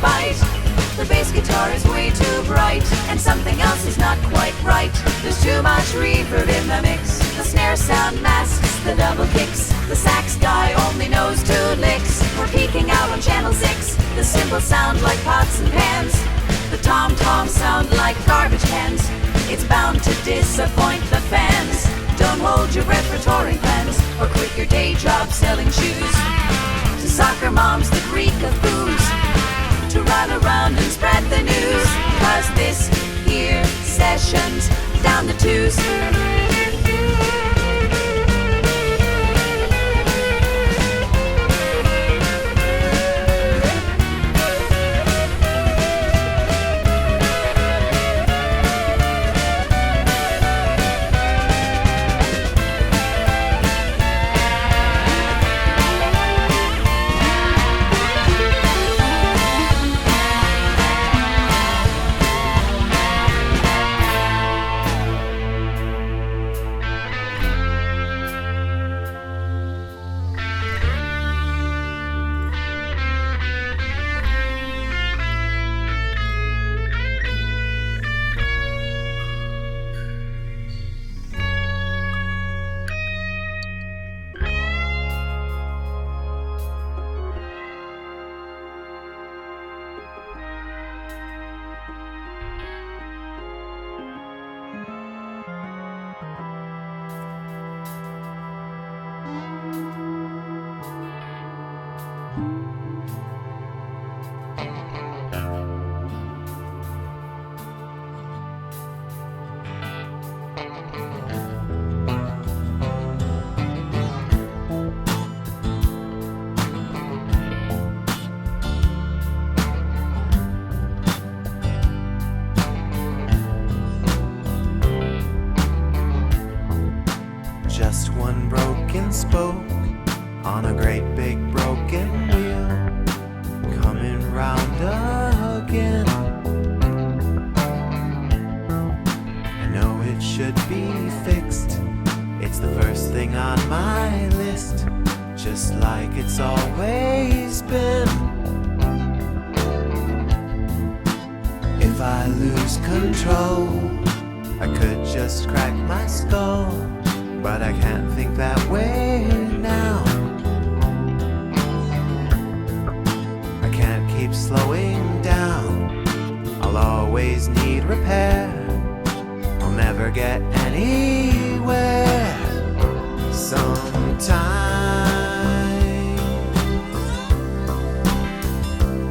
bite. The bass guitar is way too bright, and something else is not quite right. There's too much reverb in the mix. The snare sound masks the double kicks. The sax guy only knows 2 licks. We're peeking out on channel 6. The cymbals sound like pots and pans. The tom-toms sound like garbage cans. It's bound to disappoint the fans. Don't hold your breath for touring plans, or quit your day job selling shoes. To soccer moms that reek of booze, to run around and spread the news. 'Cause this here session's down the twos. Just one broken spoke on a great big broken wheel, coming round again. I know it should be fixed. It's the first thing on my list, just like it's always been. If I lose control, I could just crack my skull. But I can't think that way now. I can't keep slowing down. I'll always need repair. I'll never get anywhere. Sometimes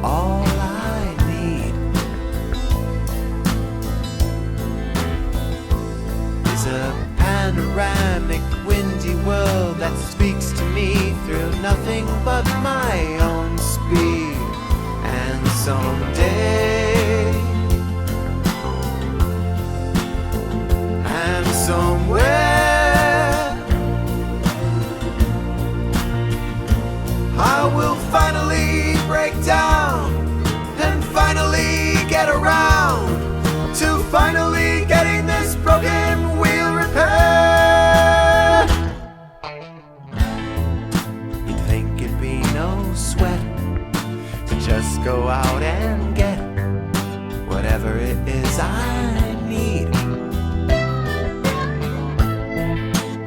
all I need is a panoramic, windy world that speaks to me through nothing but my own speed. And someday, and somewhere, I will finally break down and finally get around to finally getting this broken wheel repaired. You'd think it'd be no sweat to just go out and get whatever it is I need.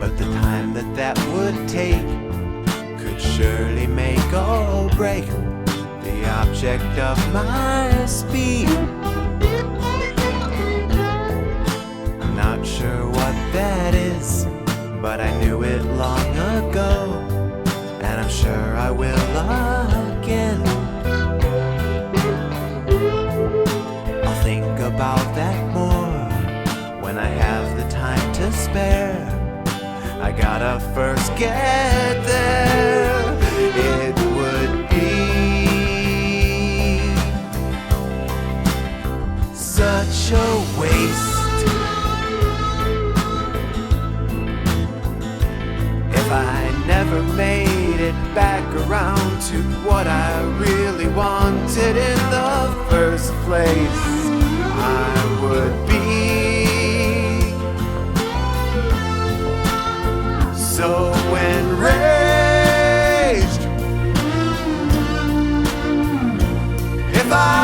But the time that would take could surely make or break the object of my speed. I'm not sure what that is, but I knew it long ago, and I'm sure I will again. I'll think about that more when I have the time to spare. I gotta first get there. It would be such a waste if I never made it back around to what I really wanted in the first place. I would be so enraged if I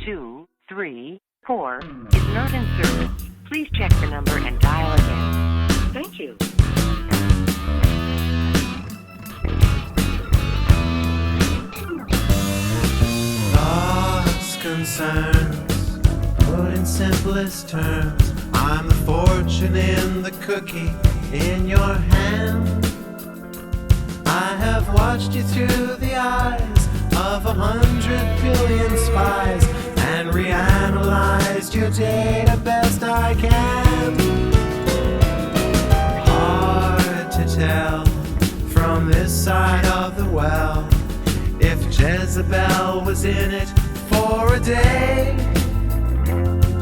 234 is not in service. Please check the number and dial again. Thank you. Thoughts, concerns, put in simplest terms. I'm the fortune in the cookie in your hand. I have watched you through the eyes of 100 billion spies and reanalyzed your data best I can. Hard to tell from this side of the well if Jezebel was in it for a day.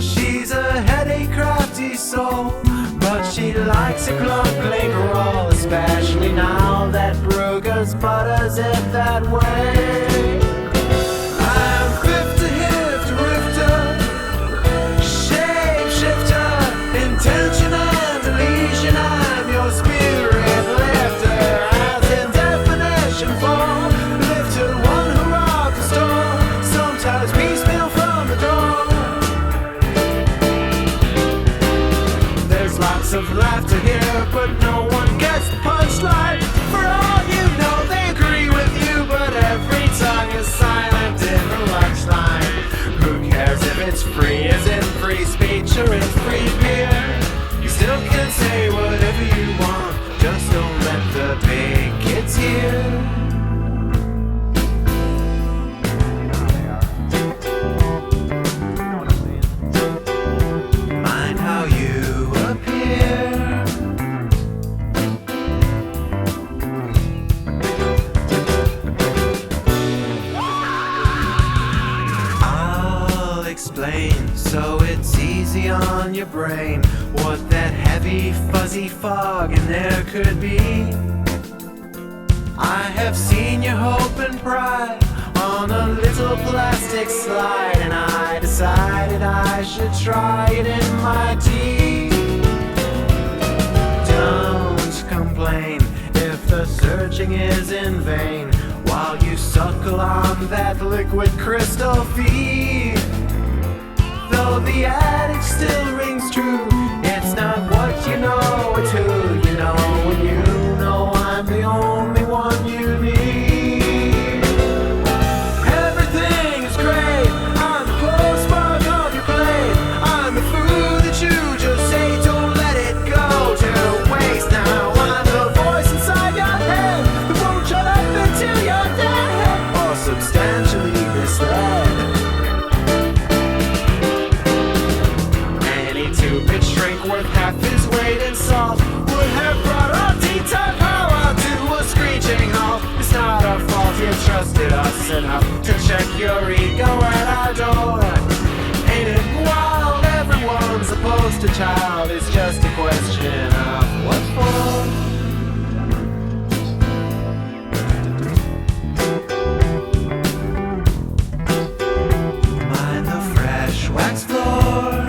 She's a headache crafty soul, but she likes a clumpling roll, especially now that Brugger's butters it that way. I'm Hifta Ryphtor, shape-shifter, intention and deletion. I'm your spirit lifter, as in definition form. Lifter, one who robbed the store, sometimes piecemeal from the door. There's lots of laughter here, but no one gets the punchline. For all you know, they agree with you, but every tongue is silent in the lunch line. Who cares if it's free, as in free speech or it's free beer? You still can say whatever you want, just don't let the big kids hear. Mind how you appear. I'll explain so it's easy on your brain what that heavy fuzzy fog in there could be. I have seen your hope and pride on a little plastic slide, and I decided I should try it in my tea. Don't complain if the searching is in vain while you suckle on that liquid crystal feed. Though the adage still rings true, it's not what you know, it's who you know. When you know I'm the only one you need. Everything is great, I'm the postmark of your plate. I'm the food that you just say, don't let it go to waste. Now I'm the voice inside your head that won't shut up until you're dead or substantially misled. Any two-bit shrink worth half his weight in salt would have brought our Time Pow Wow to a screeching halt. It's not our fault you trusted us enough to check your ego at our door. Ain't it wild? Everyone's a poster child. It's just a question of what for. Mind the fresh wax floor.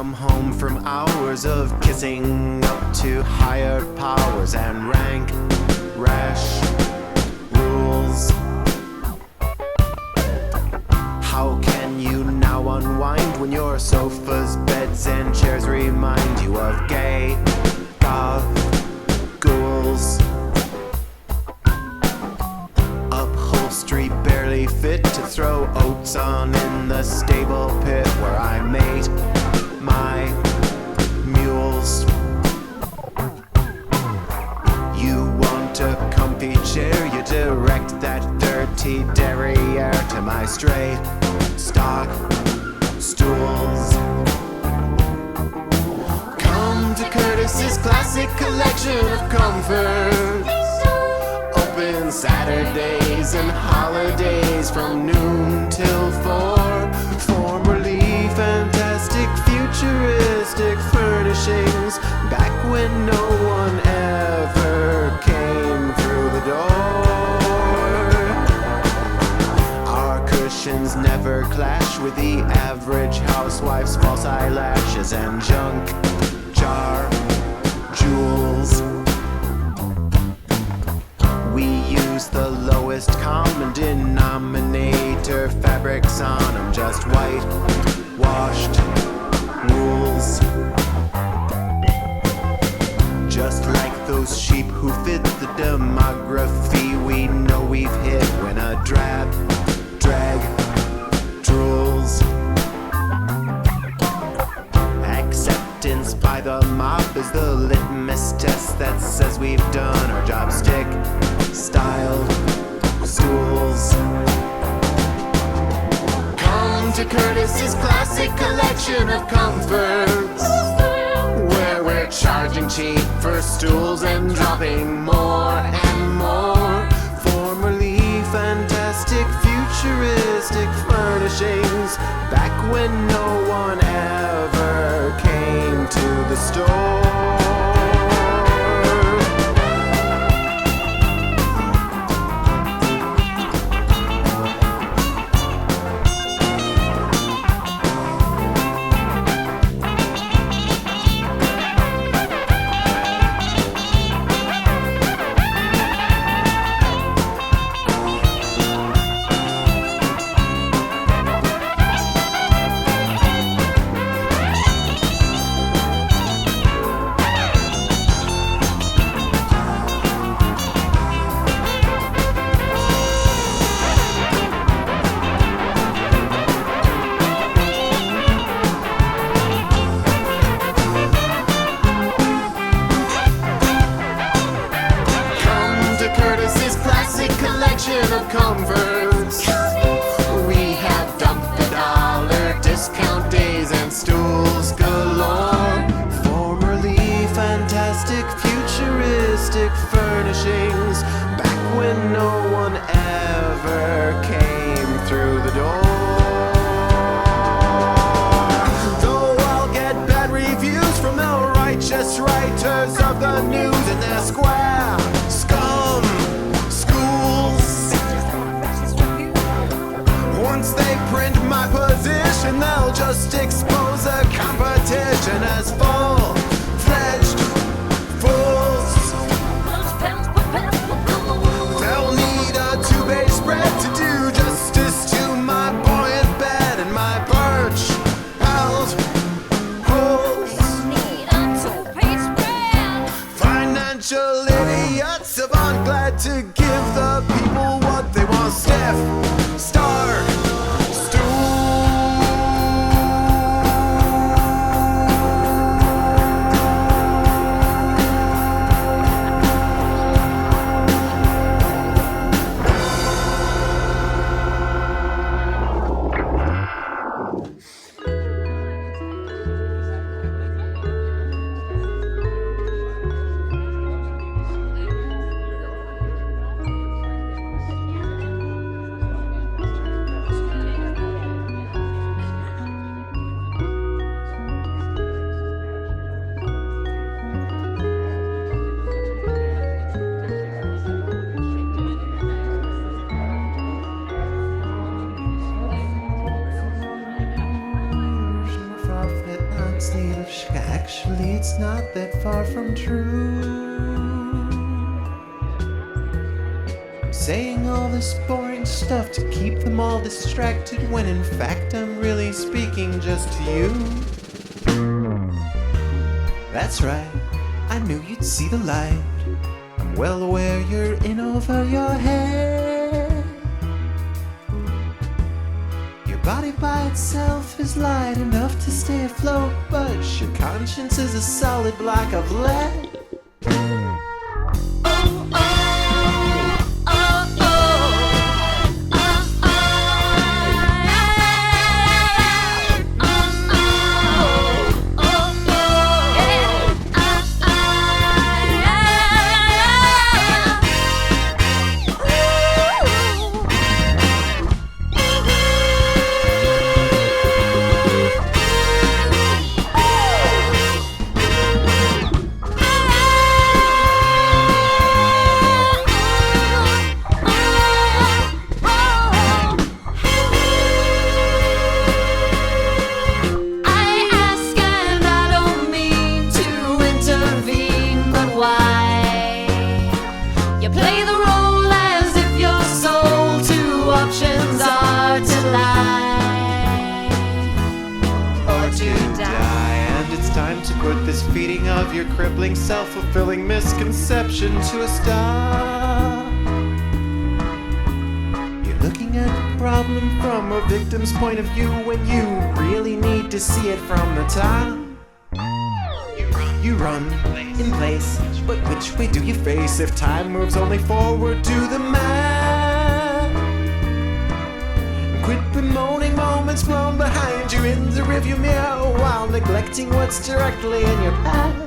come home from hours of kissing up to higher powers and rank, rash, rules. How can you now unwind when your sofas, beds, and chairs remind you of gay, goth, ghouls? Upholstery barely fit to throw oats on in the stable pit where I mate my mules. You want a comfy chair, you direct that dirty derriere to my straight stock stools. Come to Curtis's classic collection of comforts. Open Saturdays and holidays from noon till 4. Formerly fantastic, futuristic furnishings, back when no one ever came through the door. Our cushions never clash with the average housewife's false eyelashes and junk jar jewels. We use the lowest common denominator fabrics on them, just white washed rules. Just like those sheep who fit the demography we know we've hit when a drab drag drools. Acceptance by the mob is the litmus test that says we've done our job. Stick styled stools. Come to Curtis's classic collection of comforts, where we're charging cheap for stools and dropping more and more. Formerly fantastic, futuristic furnishings, back when no one ever came to the store. Of comforts, we have dumped the dollar, discount days, and stools galore. Formerly fantastic, futuristic furnishings, back when no one ever came through the door. Though I'll get bad reviews from the righteous writers of the news and their square scum schools. Actually, it's not that far from true. I'm saying all this boring stuff to keep them all distracted, when in fact I'm really speaking just to you. That's right, I knew you'd see the light. I'm well aware you're in over your head. Your body by itself is light enough to stay afloat, but your conscience is a solid block of lead. Put this feeding of your crippling self-fulfilling misconception to a stop. You're looking at the problem from a victim's point of view when you really need to see it from the top. You run in place, but which way do you face? If time moves only forward, do the math. Quit bemoaning moments blown behind you in the rearview mirror while neglecting what's directly in your path.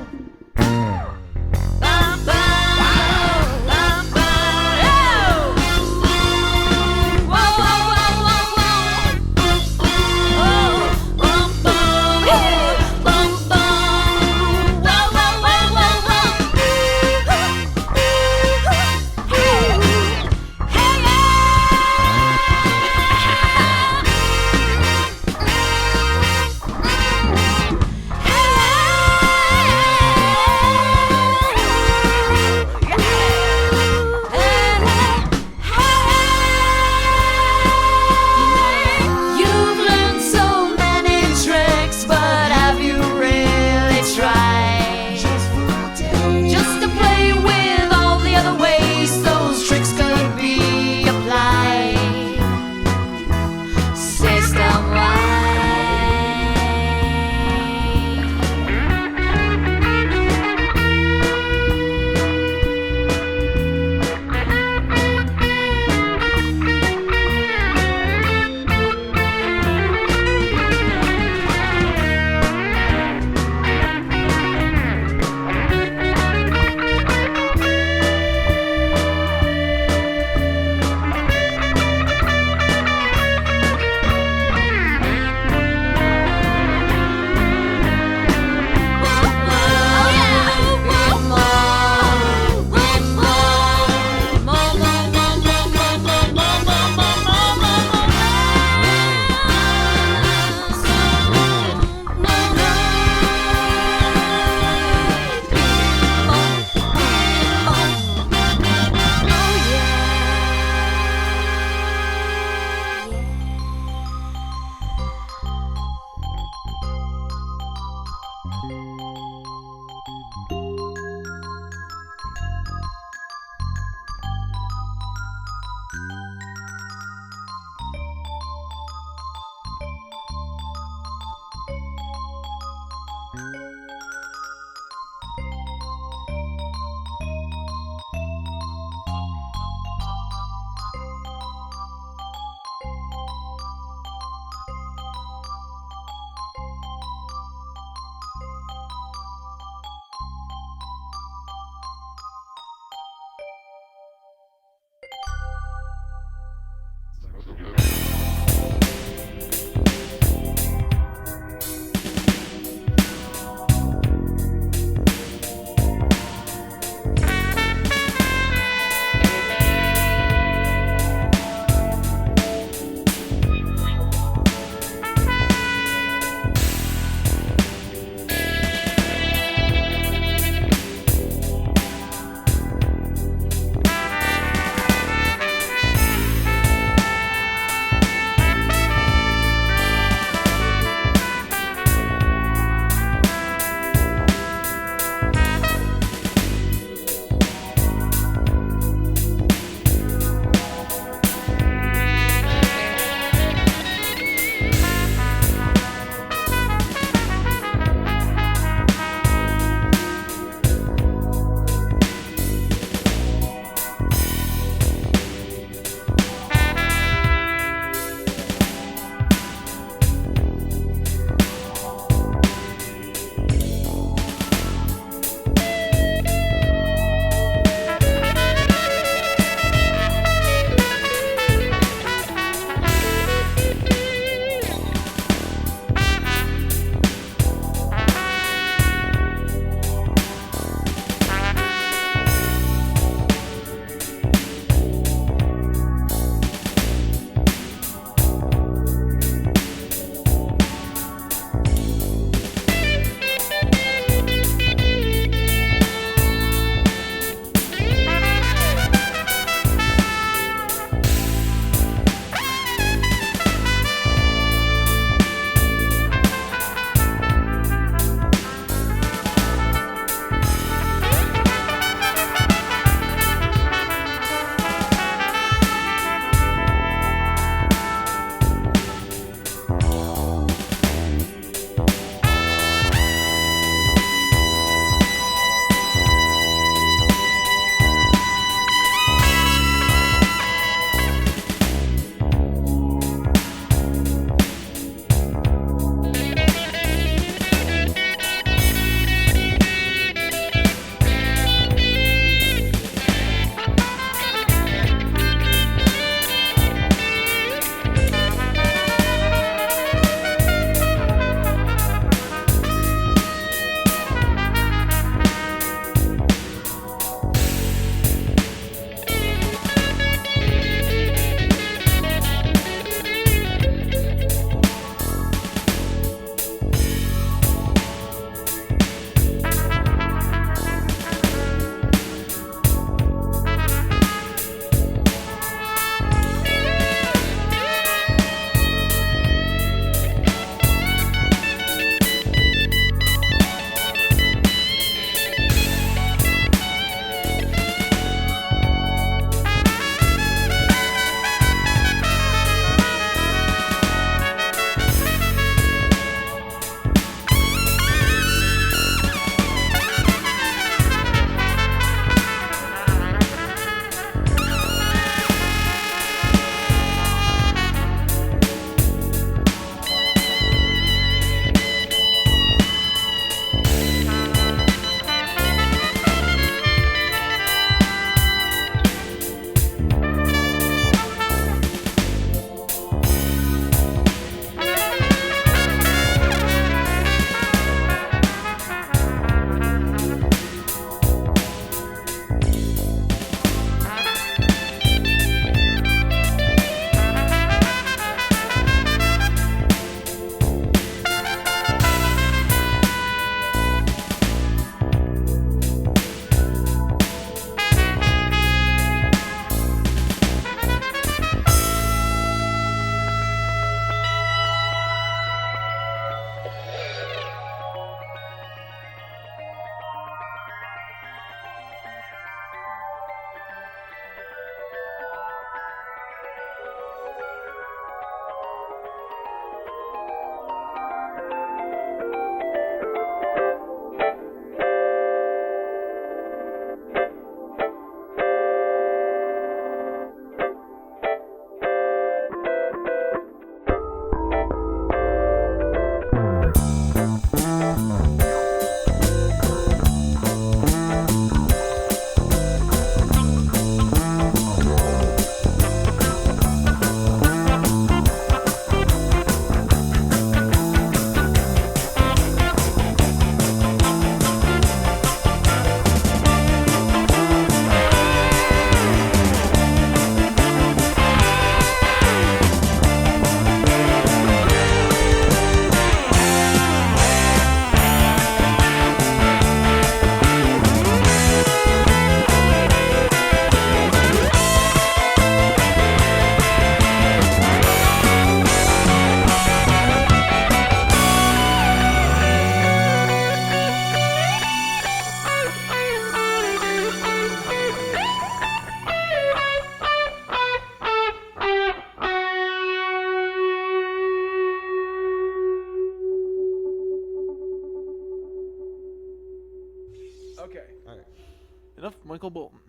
Michael Bolton.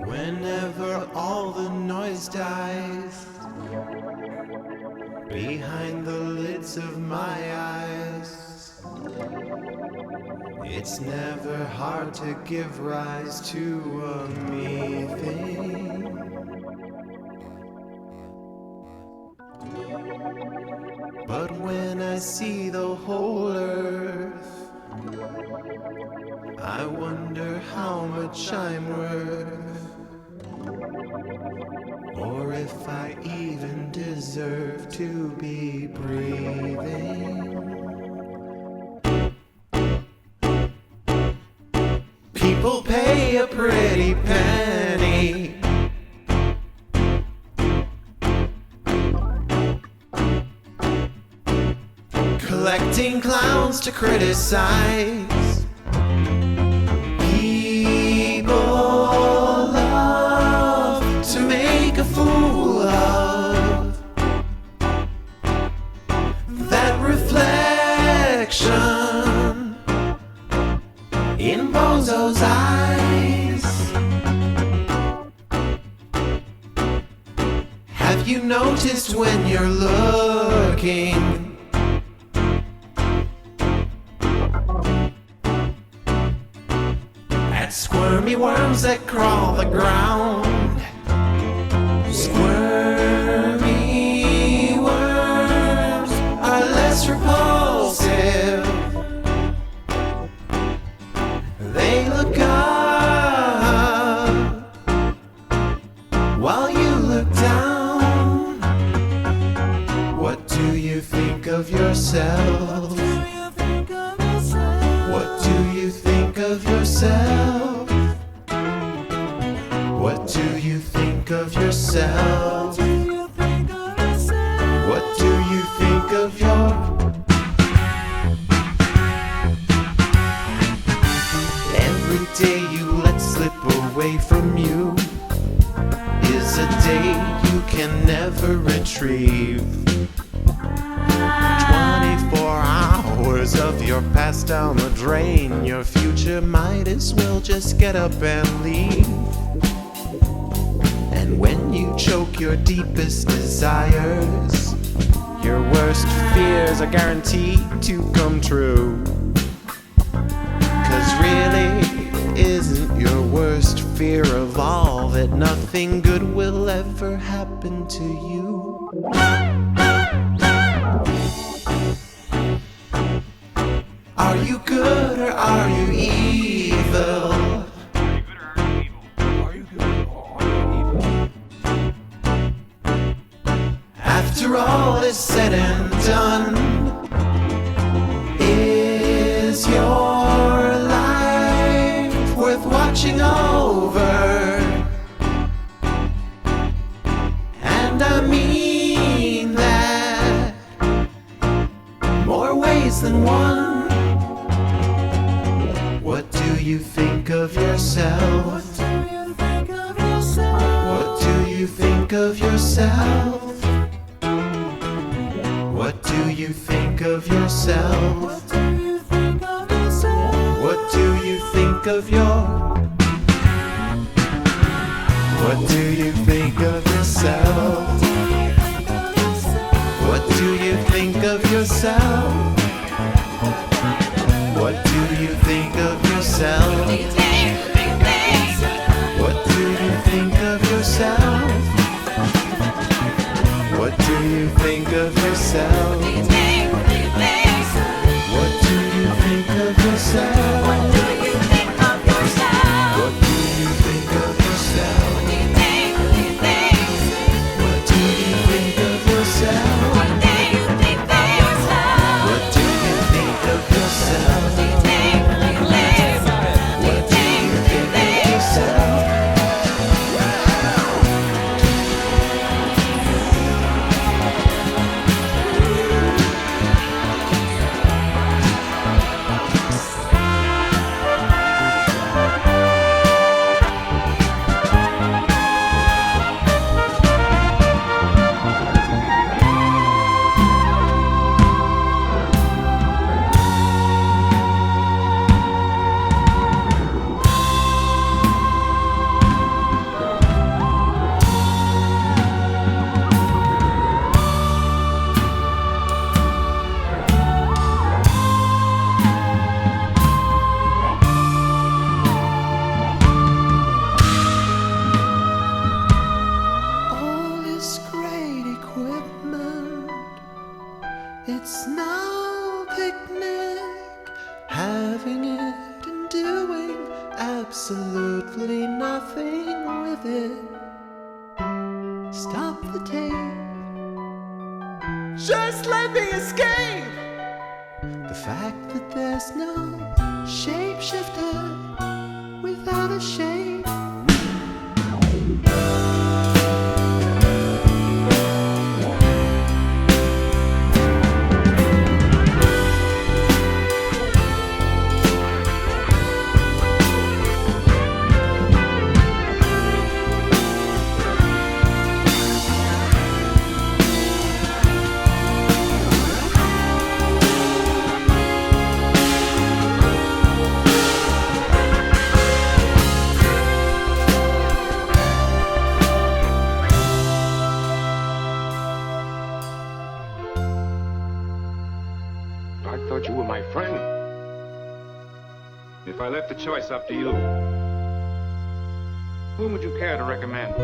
Whenever all the noise dies behind the lids of my eyes, it's never hard to give rise to a me thing. But when I see the whole earth, I wonder how much I'm worth, or if I even deserve to be breathing. People pay a pretty penny collecting clowns to criticize. People love to make a fool of that reflection in Bozo's eyes. Have you noticed when you're looking squirmy worms that crawl the ground? Squirmy worms are less repulsive. They look up while you look down. What do you think of yourself? What do you think of yourself? What do you think of yourself? What do you think of your? Every day you let slip away from you is a day you can never retrieve. 24 hours of your past down the drain. Your future might as well just get up and leave. And when you choke your deepest desires, your worst fears are guaranteed to come true. 'Cause really, isn't your worst fear of all that nothing good will ever happen to you? Are you good or are you evil? After all is said and done, is your life worth watching over? And I mean that more ways than one. What do you think of yourself? What do you think of yourself? What do you think of yourself? What do you think of your? What do you think of yourself? What do you think of yourself? What do you think of yourself? What do you think of yourself? What do you think of yourself? What do you think of yourself? What do you think of yourself? What do you think of yourself? What do you think of yourself? What do you think of yourself? What do you think of yourself? What do you think of yourself? the tape. Just let me escape. The fact that there's no shapeshifter without a shape. I thought you were my friend. If I left the choice up to you, whom would you care to recommend?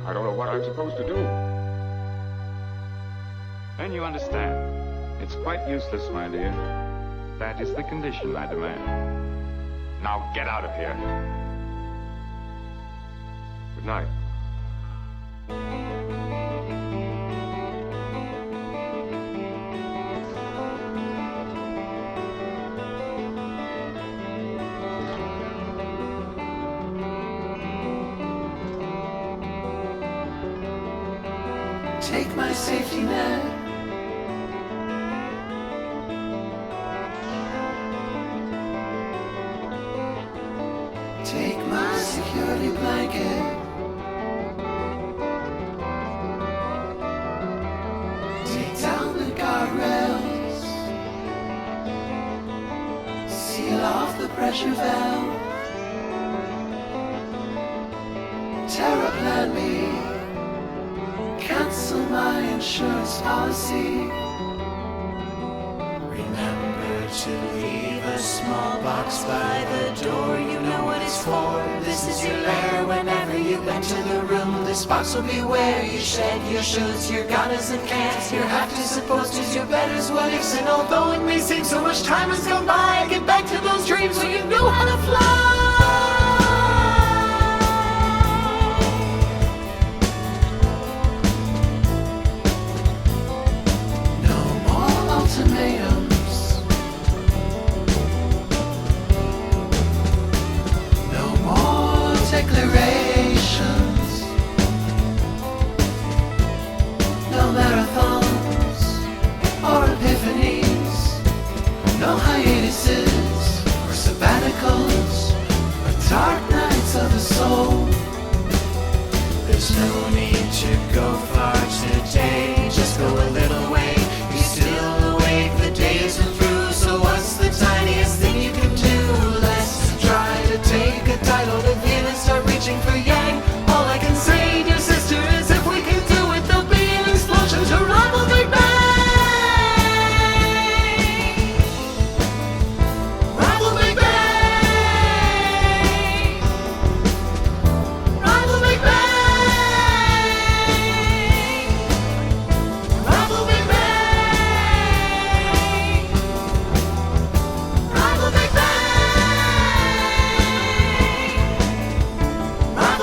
I don't know what I'm supposed to do. Then you understand. It's quite useless, my dear. That is the condition I demand. Now get out of here. Good night. Take my safety net. Take my security blanket. Take down the guardrails. Seal off the pressure valve. Terraplan me. Cancel my insurance policy. Remember to leave a small box by the door. You know what it's for. This is your lair. Whenever you enter the room, this box will be where you shed your shoulds, your gotters and can'ts, your have-tos, supposed-tos, your betters, what-ifs. And although it may seem so much time has gone by, get back to those dreams where you know how to fly. Ultimatums. No more declarations. No marathons or epiphanies. No hiatuses or sabbaticals or dark nights of the soul. There's no need to go far today. Just go a little way. You're still awake, the day isn't through. So what's the tiniest thing you can do? Let's try to take a title to Vin and start reaching for Yang. All I can say, dear sister, is if we can do it, there'll be an explosion to rival Big Bang. Rival Big Bang. Rival Big Bang. Rival Big Bang. Rival Big Bang. Rival